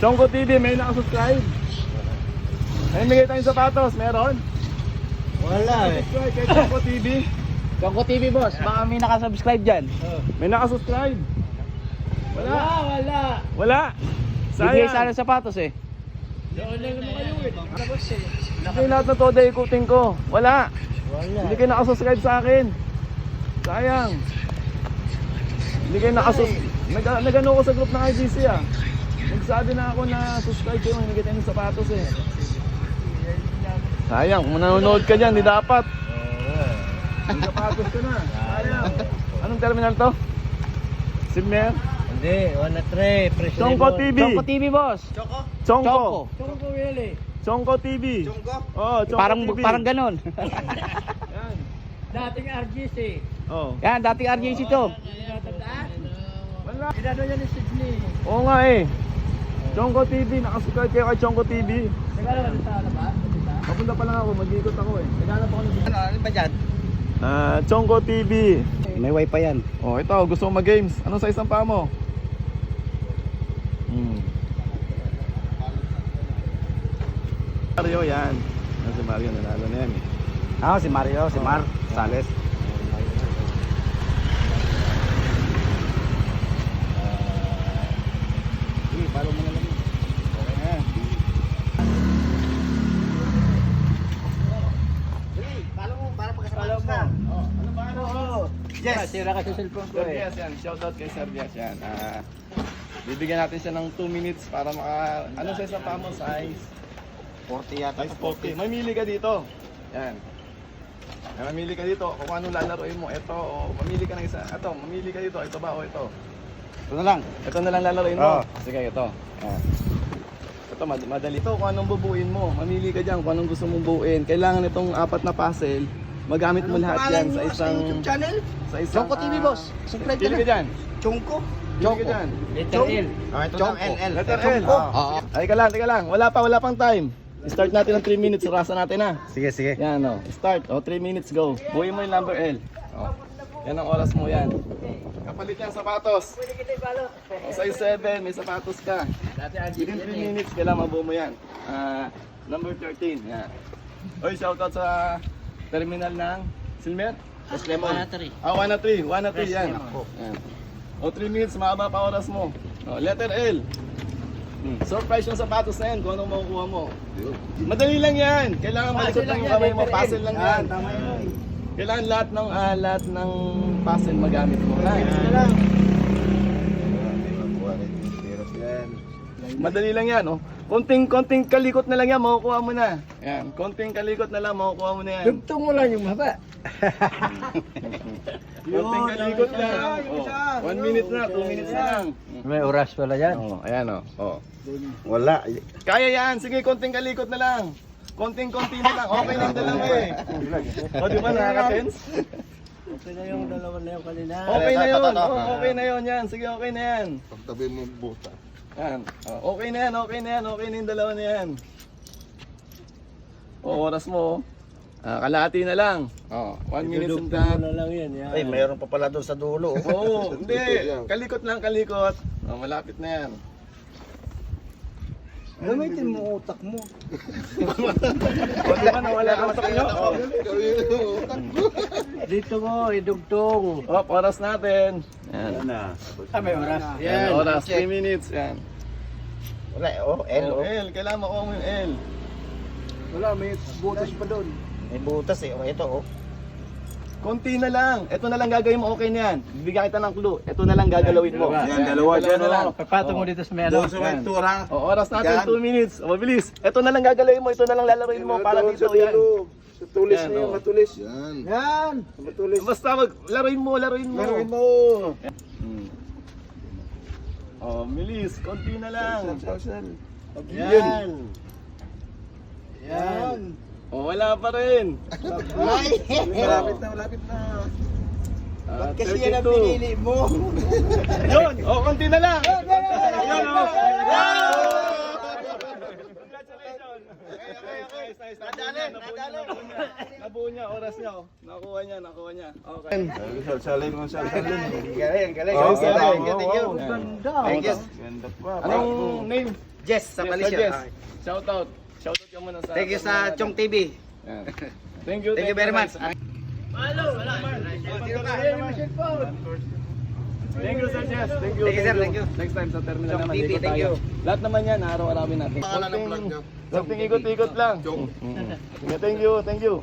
Chongko TV, may nakasubscribe. May bigay tayong sapatos, meron? Wala eh. Subscribe kay Chongko TV. Chongko TV boss, baka may nakasubscribe dyan. May nakasubscribe. Wala. Wala. Wala. Bigay Sayang. sana sapatos eh. Doon lang naman kayo eh. Hindi lahat na todo ikutin ko. Wala. Wala. Hindi kayo nakasubscribe sa akin. Sayang. Hindi kayo nag-ano ko sa group ng IGC ah. Nagsabi na ako na subscribe kayo, hindi kita yung sapatos eh. Sayang, kung nanonood ka dyan, hindi dapat. Yung sapatos ka na. Sayang. Anong terminal to? Silmer? Hindi, 1-3. President. Chongko TV. Chongko TV boss. Chongko? Chongko. Chongko really? Chongko TV. Chongko? Oo, Chongko TV. Parang ganon. Yan. Dating RGC. Oo. Yan, dating RJC to. Tinatandaan? Wala. Pinano yan ni Sydney. Oo nga eh. Chongko TV, nakasubscribe kayo kay Chongko TV. Nagkala sa labas? Papunta pa lang ako, mag-ikot ako eh. Nagkala pa ako ng... Ano ba dyan? Chongko TV. May wifi yan. Oh, ito, gusto mo mag-games. Anong size ang paa mo? Mario yan. Si Mario nanalo na yan eh. Si Mario, si Mar Sales. Sige, follow mo na lang. Okay na yan. Follow mo para pagkasama ka. Ano ba ano? Yes! Sira ka sa cellphone ko Sir eh. Diaz yan. Shoutout kay Sir Diaz yan. Bibigyan natin siya ng 2 minutes para maka... Anong size ang paa mo? Size? 40 yata. Size 40. Mamili ka dito. Yan. Mamili ka dito kung anong lalaroin mo. Ito o mamili ka ng isa. Ito, mamili ka dito. Ito ba o ito? Ito na lang. Ito na lang lalaroin mo. Oo. Sige, ito. Yan. Ito, madali. Ito, kung anong bubuin mo. Mamili ka dyan kung anong gusto mong buuin. Kailangan itong 4 na puzzle. Magamit mo lahat yan sa isang... channel? Sa isang... Chongko TV boss. Subscribe ka Pili ka na. dyan. Chongko? Pili ka dyan. Letter L. Ito lang NL. Letter L. Chongko. Oo. Ay, teka lang. Wala pang time. Start natin ng 3 minutes. Rasa natin na. Sige, sige. Yan o. Start. 3 minutes go. Buhay mo yung number L. O. Yan ang oras mo yan. Kapalit yan sapatos. O, size 7, may sapatos ka. Within 3 minutes, kailangan mabuo mo yan. Number 13. Yan. Oy, shoutout sa terminal ng Silmer. Mas lemon. 1-3. 1-3 yan. Yan. O 3 minutes, mahaba pa oras mo. O, letter L. Surprise yung sapatos na yan kung anong makukuha mo. Madali lang yan. Kailangan malikot lang yung kamay mo. Puzzle lang yan. Kailangan lahat ng puzzle magamit mo. Madali lang yan. Oh. Konting kalikot na lang yan, makukuha mo na. Yan. Konting kalikot na lang, makukuha mo na yan. Dugtong mo lang yung haba. Konting kalikot lang. Oh. 1 minute na, 2 minutes na lang. May oras pala yan. Oh, ayan oh. Oh. Wala. Kaya yan, sige, konting kalikot na lang. Konting-konti na lang. Okay na yung dalawa eh. O, di ba nakaka-tense? Okay na yung dalawa na yung kanina. Okay na yun. Oh, okay na yun yan. Sige, okay na yan. Pagtabi mo yung buta. Yan. Oh, okay na yan, okay na yan. Okay na yung dalawa na yan. O, oras mo. Kalahati na lang. 1 minute and Dudugtong mo that. na lang yan. Yan. Ay, mayroon pa pala doon sa dulo. Oo, hindi. Kalikot lang, kalikot. Malapit na yan. Gamitin mo utak mo. O, di ba nawala ang utak nyo? Oh. Dito mo, idugtong. Oh, oras natin. Yan. May oras. Yan, oras. 3 minutes. Yan. Wala, oh, L, Oh, oh. L. Kailangan makuha mo yung L. Wala, may butas pa doon. May butas eh. Oh, ito, oh. Konti na lang. Ito na lang gagawin mo, okay na yan. Bibigyan kita ng clue. Ito na lang gagalawin mo. Yan, dalawa dyan, na lang. Papato mo dito sa may ano. Doon sa may tura. O, oras natin, Yan. 2 minutes. O, mabilis. Ito na lang gagalawin mo. Ito na lang lalaroin mo para dito. Yan. Sa tulis Yan, na yun, oh. matulis. Yan. Yan! Matulis. Basta laruin mo, laruin mo. Laruin mo. O, bilis. Konti na lang. Yan! Yan! O, wala pa rin. Malapit na, malapit na. Kasi yan ang 32. pinili mo. Yun. O, konti na lang. Yun, o. Congratulations. Okay, okay, okay. nice. Nabuo niya, oras niya. Oh. Nakuha niya. Okay. Salsaling mo, salsaling. Galing. Oh, Thank you. Ganda. Thank you. Ganda pa. Anong name? Jess sa Yes, Malaysia. Jess. Okay. Shoutout ka muna sa... Thank you sa Chong TV. Yan. Thank you Thank you very much. Thank you, Sir Jess. Thank you. Thank you, sir. Thank you. Next time sa terminal Chong naman. TV, ikot thank tayo. you. Lahat naman yan, araw-arawin natin. Pangalan ng vlog niyo? Konting ikot-ikot lang. Thank you.